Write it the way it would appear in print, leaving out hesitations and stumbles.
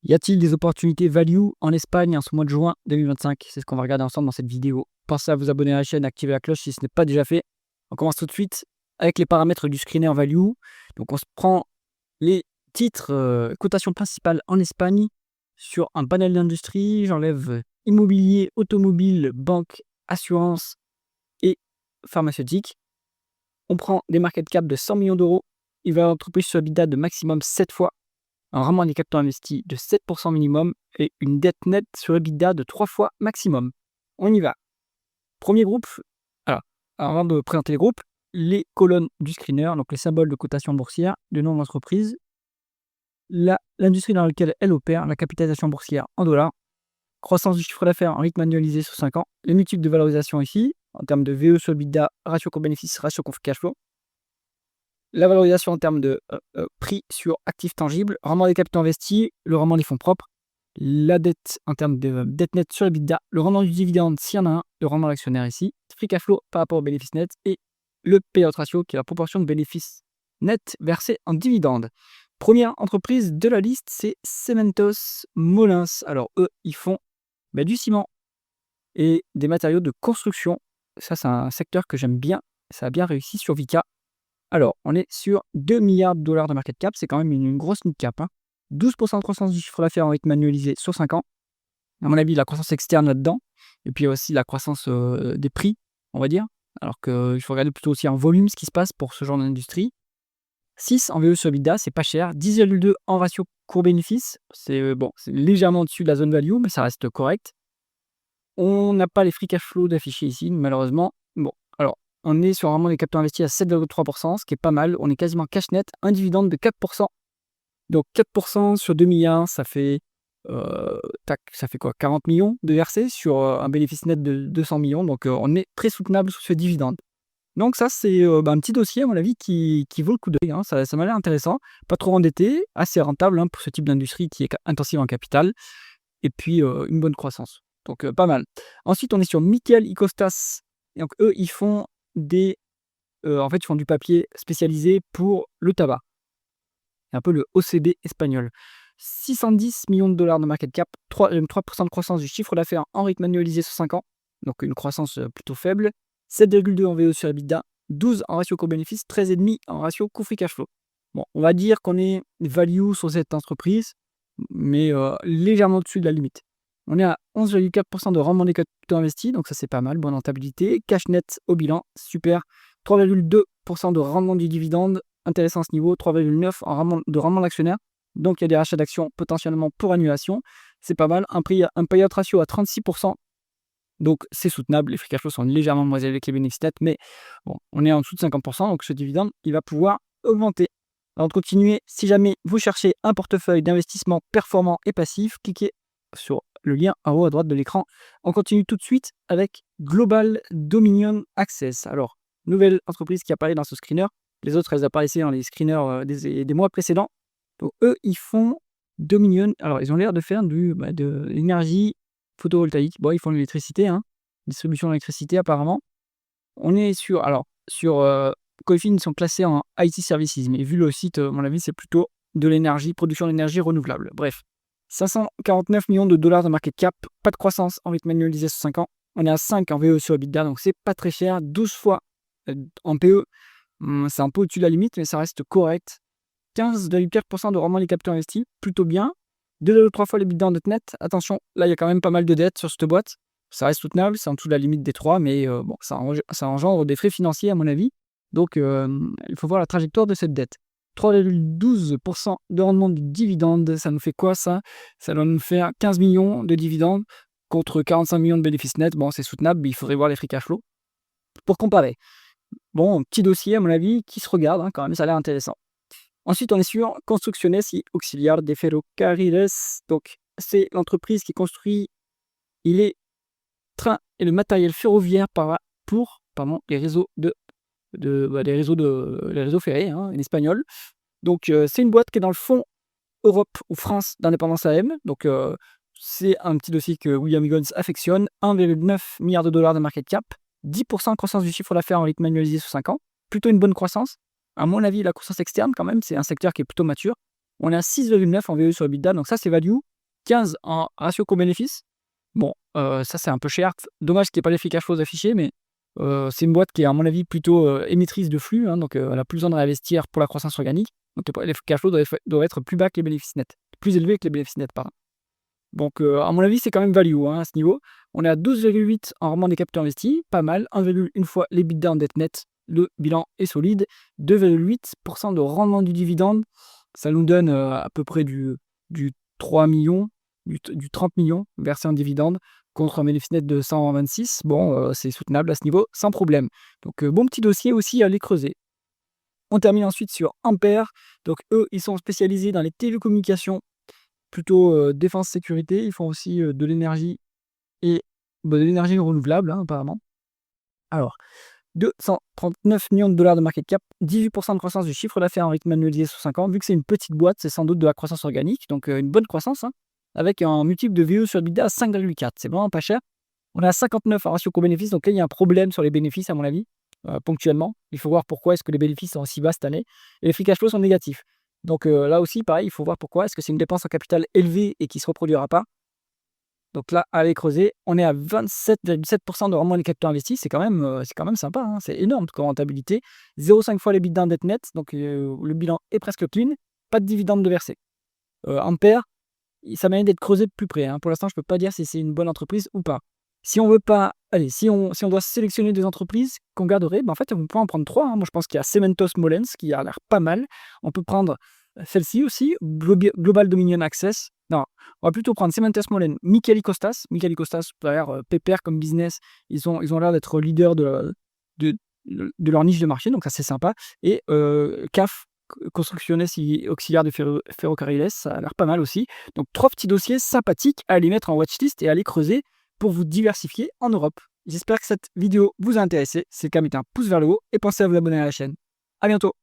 Y a-t-il des opportunités value en Espagne en ce mois de juin 2025? C'est ce qu'on va regarder ensemble dans cette vidéo. Pensez à vous abonner à la chaîne, activer la cloche si ce n'est pas déjà fait. On commence tout de suite avec les paramètres du screener value. Donc on se prend les titres, cotation principale en Espagne sur un panel d'industrie. J'enlève immobilier, automobile, banque, assurance et pharmaceutique. On prend des market cap de 100 millions d'euros. Il va entreprise sur EBITDA de maximum 7 fois. Un rendement des capitaux investis de 7% minimum et une dette nette sur EBITDA de 3 fois maximum. On y va. Premier groupe, alors, avant de présenter les groupes, les colonnes du screener, donc les symboles de cotation boursière, de nom d'entreprise, l'industrie dans laquelle elle opère, la capitalisation boursière en dollars, croissance du chiffre d'affaires en rythme annualisé sur 5 ans, les multiples de valorisation ici, en termes de VE sur EBITDA, ratio coût-bénéfice, ratio cash flow, la valorisation en termes de prix sur actifs tangibles, rendement des capitaux investis, le rendement des fonds propres, la dette en termes de dette nette sur EBITDA, le rendement du dividende s'il y en a un, le rendement de l'actionnaire ici, free cash flow par rapport au bénéfice net et le payout ratio qui est la proportion de bénéfices net versés en dividende. Première entreprise de la liste, c'est Cementos Molins. Alors eux, ils font du ciment et des matériaux de construction. Ça, c'est un secteur que j'aime bien. Ça a bien réussi sur Vicat. Alors, on est sur 2 milliards de dollars de market cap, c'est quand même une grosse mid-cap. 12% de croissance du chiffre d'affaires en rythme annualisé sur 5 ans. À mon avis, la croissance externe là-dedans. Et puis aussi la croissance des prix, on va dire. Alors qu'il faut regarder plutôt aussi en volume ce qui se passe pour ce genre d'industrie. 6 en VE sur EBITDA, c'est pas cher. 10,2 en ratio court-bénéfice. C'est c'est légèrement au-dessus de la zone value, mais ça reste correct. On n'a pas les free cash flow d'afficher ici, malheureusement. Bon, alors, on est sur vraiment des capitaux investis à 7,3%, ce qui est pas mal. On est quasiment cash net, un dividende de 4%. Donc 4% sur 2 milliards, ça fait, ça fait quoi 40 millions de versés sur un bénéfice net de 200 millions. Donc on est très soutenable sur ce dividende. Donc ça, c'est un petit dossier, à mon avis, qui vaut le coup d'œil. Hein. Ça m'a l'air intéressant. Pas trop endetté, assez rentable pour ce type d'industrie qui est intensive en capital. Et puis une bonne croissance. Donc pas mal. Ensuite, on est sur Miquel y Costas. Et donc eux, ils font ils font du papier spécialisé pour le tabac. C'est un peu le OCB espagnol. 610 millions de dollars de market cap, 3% de croissance du chiffre d'affaires en rythme annualisé sur 5 ans. Donc une croissance plutôt faible. 7,2 en VE sur EBITDA, 12 en ratio coût-bénéfice, 13,5 en ratio coût-free cash flow. Bon, on va dire qu'on est value sur cette entreprise, mais légèrement au-dessus de la limite. On est à 11,4% de rendement des capitaux investis, donc ça c'est pas mal, bonne rentabilité. Cash net au bilan, super. 3,2% de rendement du dividende, intéressant à ce niveau. 3,9% de rendement d'actionnaire. Donc il y a des rachats d'actions potentiellement pour annulation. C'est pas mal. Un payout ratio à 36%. Donc c'est soutenable. Les free cash flows sont légèrement moins élevés que les bénéfices nets, mais bon, on est en dessous de 50%, donc ce dividende, il va pouvoir augmenter. Avant de continuer, si jamais vous cherchez un portefeuille d'investissement performant et passif, cliquez sur le lien en haut à droite de l'écran. On continue tout de suite avec Global Dominion Access. Alors, nouvelle entreprise qui apparaît dans ce screener. Les autres, elles apparaissaient dans les screeners des mois précédents. Donc, eux, ils font Dominion. Alors, ils ont l'air de faire de l'énergie photovoltaïque. Bon, ils font de l'électricité, distribution d'électricité apparemment. On est sur Coifin, ils sont classés en IT Services, mais vu le site, à mon avis, c'est plutôt de l'énergie, production d'énergie renouvelable. Bref, 549 millions de dollars de market cap, pas de croissance en rythme annualisé sur 5 ans. On est à 5 en VE sur EBITDA, donc c'est pas très cher. 12 fois en PE, c'est un peu au-dessus de la limite, mais ça reste correct. 15,4% de rendement des capitaux investis, plutôt bien. 2,3 fois l'EBITDA en dette nette. Attention, là, il y a quand même pas mal de dettes sur cette boîte. Ça reste soutenable, c'est en dessous de la limite des 3, mais ça engendre des frais financiers, à mon avis. Donc, il faut voir la trajectoire de cette dette. 3,12% de rendement du dividende, ça nous fait quoi ça? Ça doit nous faire 15 millions de dividendes contre 45 millions de bénéfices nets. Bon, c'est soutenable, mais il faudrait voir les free cash flow pour comparer. Bon, petit dossier, à mon avis, qui se regarde quand même, ça a l'air intéressant. Ensuite, on est sur Construcciones y Auxiliar de Ferrocarriles. Donc, c'est l'entreprise qui construit les trains et le matériel ferroviaire pour les réseaux les réseaux ferrés en espagnol. Donc, c'est une boîte qui est dans le fonds Europe ou France d'indépendance AM. Donc, c'est un petit dossier que William Higgins affectionne. 1,9 milliard de dollars de market cap, 10% de croissance du chiffre d'affaires en rythme annualisé sur 5 ans. Plutôt une bonne croissance. À mon avis, la croissance externe, quand même, c'est un secteur qui est plutôt mature. On est à 6,9 en VE sur EBITDA, donc ça, c'est value. 15 en ratio coût-bénéfice. Bon, ça c'est un peu cher. Dommage qu'il y ait pas les free cash flows affichés, mais c'est une boîte qui est à mon avis plutôt, émettrice de flux, hein, donc elle a plus besoin de réinvestir pour la croissance organique. Donc les free cash flows doivent être plus bas que les bénéfices nets, plus élevés que les bénéfices nets, pardon. Donc à mon avis, c'est quand même value, hein, à ce niveau. On est à 12,8 en rendement des capitaux investis, pas mal. 1,1 fois l'EBITDA en dette nette, le bilan est solide. 2,8% de rendement du dividende, ça nous donne à peu près du 3 millions, du 30 millions versé en dividende contre un bénéfice net de 126. Bon, c'est soutenable à ce niveau, sans problème. Donc bon petit dossier aussi à aller creuser. On termine ensuite sur Ampère. Donc eux, ils sont spécialisés dans les télécommunications, plutôt défense sécurité. Ils font aussi de l'énergie et de l'énergie renouvelable, hein, apparemment. Alors, 239 millions de dollars de market cap, 18% de croissance du chiffre d'affaires en rythme annualisé sur 5 ans. Vu que c'est une petite boîte, c'est sans doute de la croissance organique, donc une bonne croissance, hein, avec un multiple de VE sur EBITDA à 5,4. C'est vraiment pas cher. On est à 59 en ratio coût-bénéfice, donc là, il y a un problème sur les bénéfices, à mon avis, ponctuellement. Il faut voir pourquoi est-ce que les bénéfices sont aussi bas cette année. Et les free cash flows sont négatifs. Donc là aussi, pareil, il faut voir pourquoi. Est-ce que c'est une dépense en capital élevée et qui ne se reproduira pas? Donc là, allez creuser. On est à 27,7% de rendement des capitaux investis. C'est quand même sympa, hein. C'est énorme comme rentabilité. 0,5 fois les l'EBITDA en dette nette. Donc le bilan est presque clean. Pas de dividende de versé. Ampère, ça mérite d'être creusé de plus près, hein. Pour l'instant, je ne peux pas dire si c'est une bonne entreprise ou pas. Si on veut pas, allez, si on doit sélectionner des entreprises qu'on garderait, ben en fait, on peut en prendre 3, hein. Moi, je pense qu'il y a Cementos Mollens qui a l'air pas mal. On peut prendre celle-ci aussi, Global Dominion Access. Non, on va plutôt prendre Cementos Mollens, Micheli Costas. Micheli Costas, ça a l'air pépère comme business. Ils ont l'air d'être leaders de leur niche de marché, donc ça c'est sympa. Et CAF, Construcciones y Auxiliaires de Ferrocarriles, ça a l'air pas mal aussi. Donc 3 petits dossiers sympathiques à aller mettre en watchlist et à aller creuser pour vous diversifier en Europe. J'espère que cette vidéo vous a intéressé. Si c'est le cas, mettez un pouce vers le haut et pensez à vous abonner à la chaîne. À bientôt.